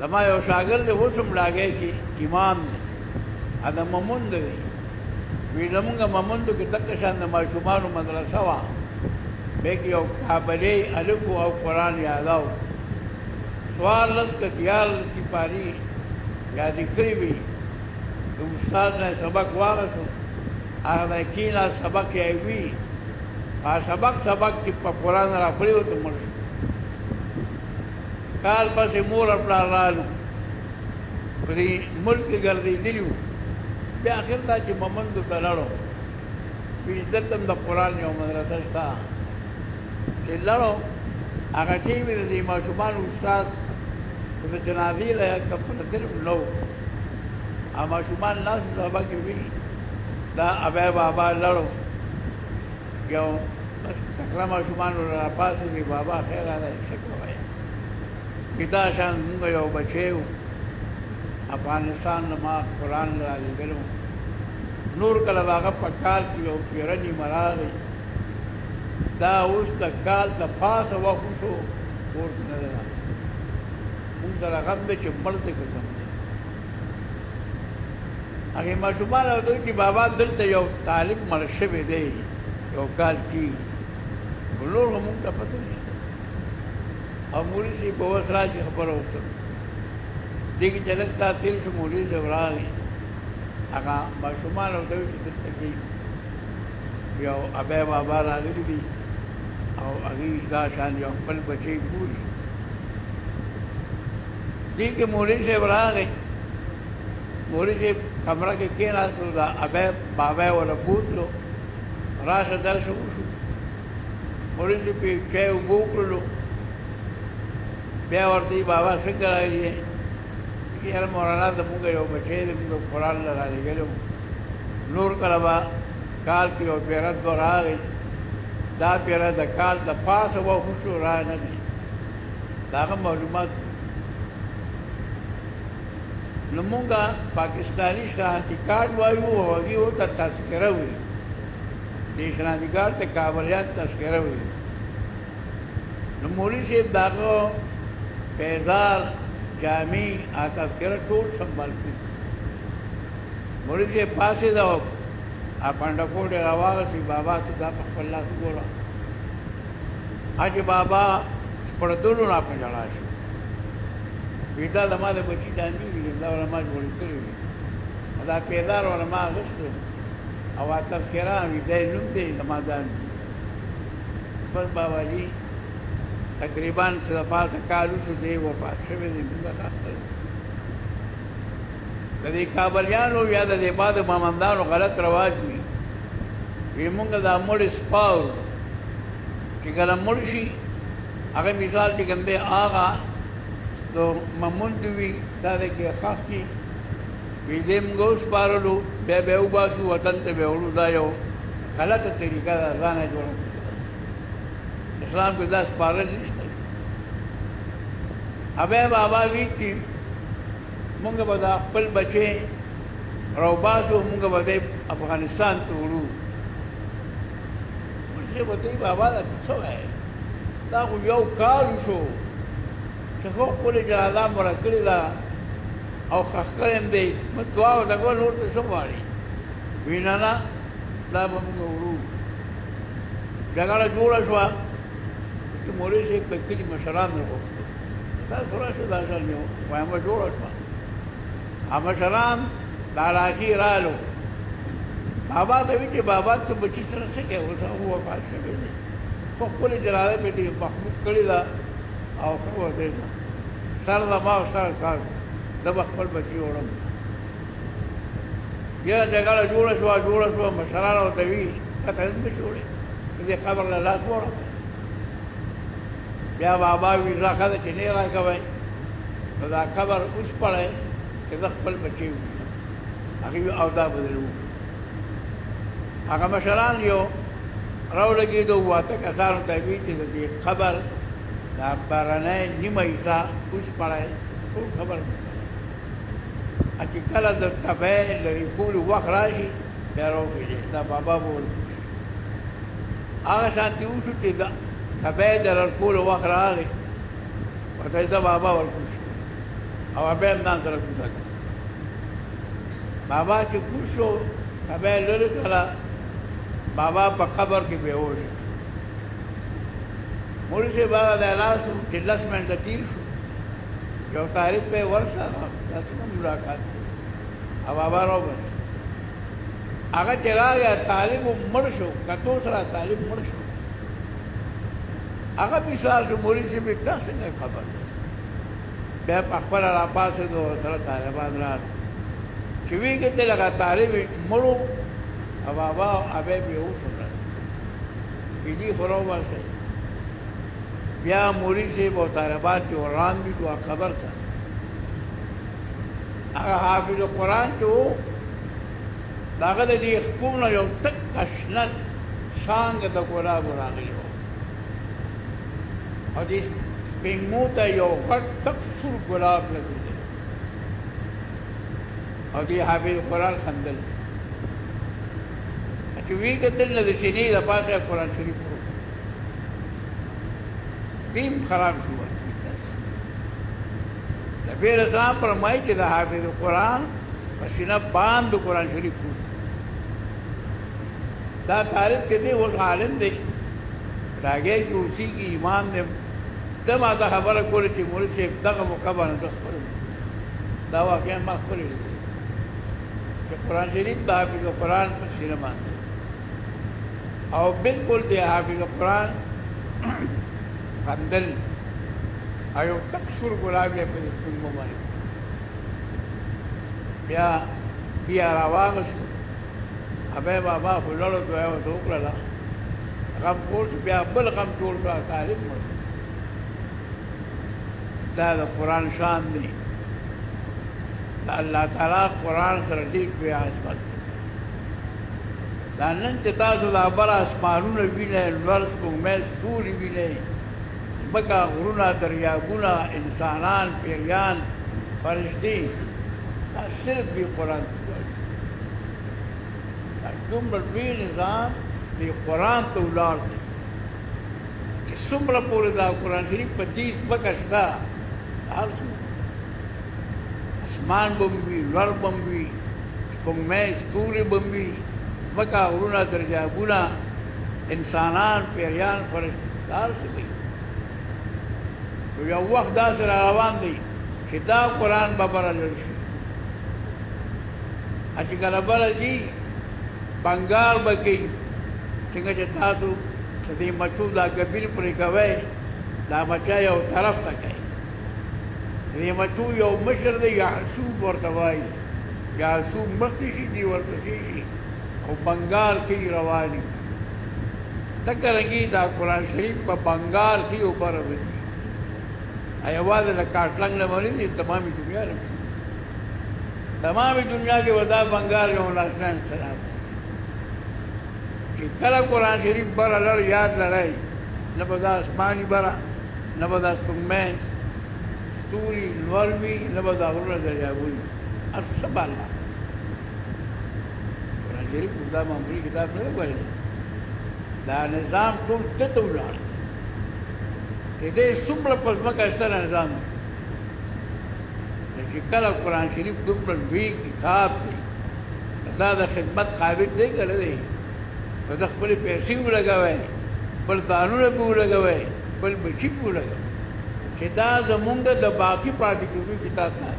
زما یو شاګرد دی اوس هم ډاګی کې امام دی دا مموند دی وی زمونږ مموندو کې دقه شان د ماشومانو مدرسه وه بیا کې یو کابلي الف او قرآن یاداو څوارلس که دیارلس سپاري یادې کړي وي د استاد نه سبق واغستو هغه دی کېنه سبق یې وي سبق کې په قرآن را پرېوتو مړ شو کال پسې مور او پلار رالو په دې ملک کې ګرځېدلي وو بیا اخر دا چې ممندو ته لاړو وي دلته هم د قرآن یو مدرسه شته چې لاړو هغه ټیم یې د دې ماشومانو استاد چې د جنازې له کپنه تلم نه و هغه ماشومان ناست سبق کې وي دا ابی بابا لاړو یو تکړه ماشومانو راپاڅېدي بابا خیر راغی ښه کوئ دا شان مونږ یو بچی و افغانستان نه ما قرآن رالېږلی و نور کله به هغه په کال کې یو پیره نیمه راغی دا اوس د کال د پاسه وخت وشو کورس نه دی راغلی مونږ سره غم دی چې مړ دی که غم دی هغې ماشومان ورته وایي چې بابا دلته یو طالب مړ شوی دی یو کال کېږي خو نور خو مونږ ته پته نشته او مولوي صاحب په وس راشي خبره وسم دې کې چې لږ تا تېر شو مولوي صاحب راغی هغه ماشومان ورته وایي چې دلته کې یو ابی بابا راغلي دي او هغې دا شان یو خپل بچی ګوري دې کې مولوي صاحب راغی مولوي صاحب کمره کې کېناستو دا ابی بابا یې ورله بوتلو راشه درشه وشو مولوي صاحب یې چای اوبه وکړلو بیا ورته بابا څنګه راغلی یې یاره مولانا د مونږ یو بچی دی مونږ قرآن له رالېږلی و نور کله به کال کې یو پیره دوه راغی دا پیره د کال د پاسه وخت وشو رانه دی د هغه معلومات نو مونږ پاکستاني شناختي کارډ وایو او هغې ورته تذکره وایي دې شناختي کارډ ته کابلیان تذکره وایي نو مولوي صاحب د هغه پیزار جامع تذکره ټول سنبال کړي مولوي صاحب پاڅېده او پنډه یې راواغستې بابا ته دا په خپل لاس وګوره حاجي بابا سپړدلو نه په ژړا شو وایي دا زما د بچي جامې دي دا وله ما جوړې کړې وي دا پیزار وله ما اخیستی او تذکره وي دی نوم دی زما دا نوم بس باباجي تقریبا څه د پاسه کال وشو دی وفات شوی دی مونږ اخته د دې کابلیانو یا د دې بعد مامندانو غلط رواج وي وي مونږ دا مړ سپاو چې کله مړ شي هغه مثال چې کوم دی هغه د مموند وي دا د کې خاص کي وي دې مونږ وسپارلو بیا به وباسو وطن ته به وړو دا یو غلطه طریقه ده ځانه جوړه اسلام کې دا سپارل نشته ابی بابا وی چې مونږ به دا خپل بچی راوباسو مونږ به دی افغانستان ته وړو ورته ورته بابا دا څه وایي دا خو یو کال وشو چې خو خپلې جنازه مړه کړې ده او ښخ کړی هم دی دعا ورته کوه نور ته څه غواړي وایي نه نه دا به مونږ وړو جګړه جوړه شوه مولوي صاحب د کلي مشران راغوښتل تاسو راشئ دا شان یو ویمه جوړه شوه هغه مشران دا راځي رالو بابا ته وایي چې بابا ته بچي سره څه کوې اوس هغه وفات شوی دی خو خپلې جنازه پرې مخلوق کړې ده او ښه ورته ده سر زما او سر ستاسو زه به خپل بچي وړم یاره جګړه جوړه شوه مشران ورته وایي ته ته نه شي وړی ته دې قبر له لاس وړه بیا بابا وی راخه ده چې نه راکوئ نو دا قبر اوس پړی چې زه خپل بچی ووینم هغې وي او دا بدلو هغه مشران یو راولګېدو واته کسانو ته وي چې د دې قبر دا بهرنی نیمه حصه اوس پړی ټول قبر اوس پړی چې کله د تبی لرې کولو وخت راشي بیا راوخېږي دا بابا به ورکوشي هغه شانتې وشو چې تبی د ورکولو وخت راغی ورته زه بابا ورکوشي او بیا هم ځان سره کوزه کړه. بابا چې کوز شو تبه یې لرې کړله، بابا په قبر کې بېهوش شو. مولوي صاحب هغه د لاس چې 10 منټه تېر شو، یو تاریخ ته یې ورشه، دا څنګه ملاقات دی؟ او بابا راوباسه. هغه چې راغی طالب مړ شو، کتو سره طالب مړ شو. هغه مثال شو مولوي صاحب تا څنګه خبر دی؟ بیا په خپله راپاڅېد او سره طالبان راغلل چې ویې کتل هغه طالب مړ و او بابا هغه یې بېهوش کړل. بیدي خو راوباسئ. بیا مولوي صاحب او طالبان چې وړاندې شو خبر ته، هغه حافظ قرآن چې و د هغه د دې خپو نه یو تکه شنه څانګه د ګلابو راغلې وه او دې سپېږمو ته یو غټ تک سور ګلاب لګېدلی او دې حافظ قرآن خندل. چې ویې کتل نو د سینې د پاسه قرآن شریف پروت دیم خراب شو. نبی اسلام فرمایي چې د حافظ قرآن په سینه باندې قرآن شریف پروت دا طالب کې دی، اوس عالم دی، راګی کې اوسېږي، ایمان دی. ته ما ته خبره کولې چې مولوي صاحب دغه موقع باندې زه خپل دا واقعا ما خپلې چې قرآن شریف د حافظ قرآن په سینه باندې او بالکل د حافظ قرآن خندل او یو تک سور ګلاب یې په سترګو باندې. بیا بیا راواغست، ابے بابا خو لړو دعا ورته وکړله، غم خور شو. بیا بل غم جوړ شو، طالب مړ شو. دا د قرآن شان دی، د الله تعالی قرآن سره ډېر لوی عظمت دی. دا نن چې تاسو دا بر اسمانونه وینئ، لوړ سپوږمۍ ستوري وینئ، ځمکه، غرونه، دریابونه، انسانان، پیریان، فرشتې، دا صرف دې قرآن ته ولاړ دي. دا دومره لوی نظام دې قرآن ته ولاړ دی چې څومره پورې دا قرآن شریف په دې ځمکه شته، هر څه اسمان به وي، لوړ به وي، سپوږمۍ ستوري به وي، ځمکه، غرونه، دریابونه، انسانان، پیریان، فرشتې، دا هر څه به وي. یو وخت داسې را روان دی چې دا قرآن به بره لړ شي. چې کله بره ځي بنګار به کوي، څنګه چې تاسو د دې مچو دا ګبیل پرې کوئ، دا مچه یو طرف ته کوي. د دې مچو یو مشر دی یعصوب ورته وایي، یعصوب مخکې شي دی ورپسې شي او بنګار کوي رواني. تکه رنګي دا قرآن شریف په بنګار کې اوبره وځي. یوازې د کاټلنګ نه باندې دي، تمامي دنیا نه، تمامي دنیا کې ودا بنګار یو ناسنان سلام. چې کله قرآن شریف بره لړ یاد لرئ، نه به دا اسماني بره، نه به دا سپوږمۍ ستوري لوړ وي، نه به دا غرونه دریابونه، هر څه به الله. قرآن شریف دا معمولي کتاب نه دی ګورئ، دا نظام ټول ده ته ولاړ چې دې څومره په ځمکه شته نظام دی. چې کله قرآن شریف دومره لوی کتاب دی، دا د خدمت قابل دی که نه دی؟ نو د خپلې پیسې ولګوئ، خپل ځانونه پې ولګوئ، خپل بچي پې ولګوئ، چې دا زمونږ د باقي پاتې کېدو کتاب نه دی.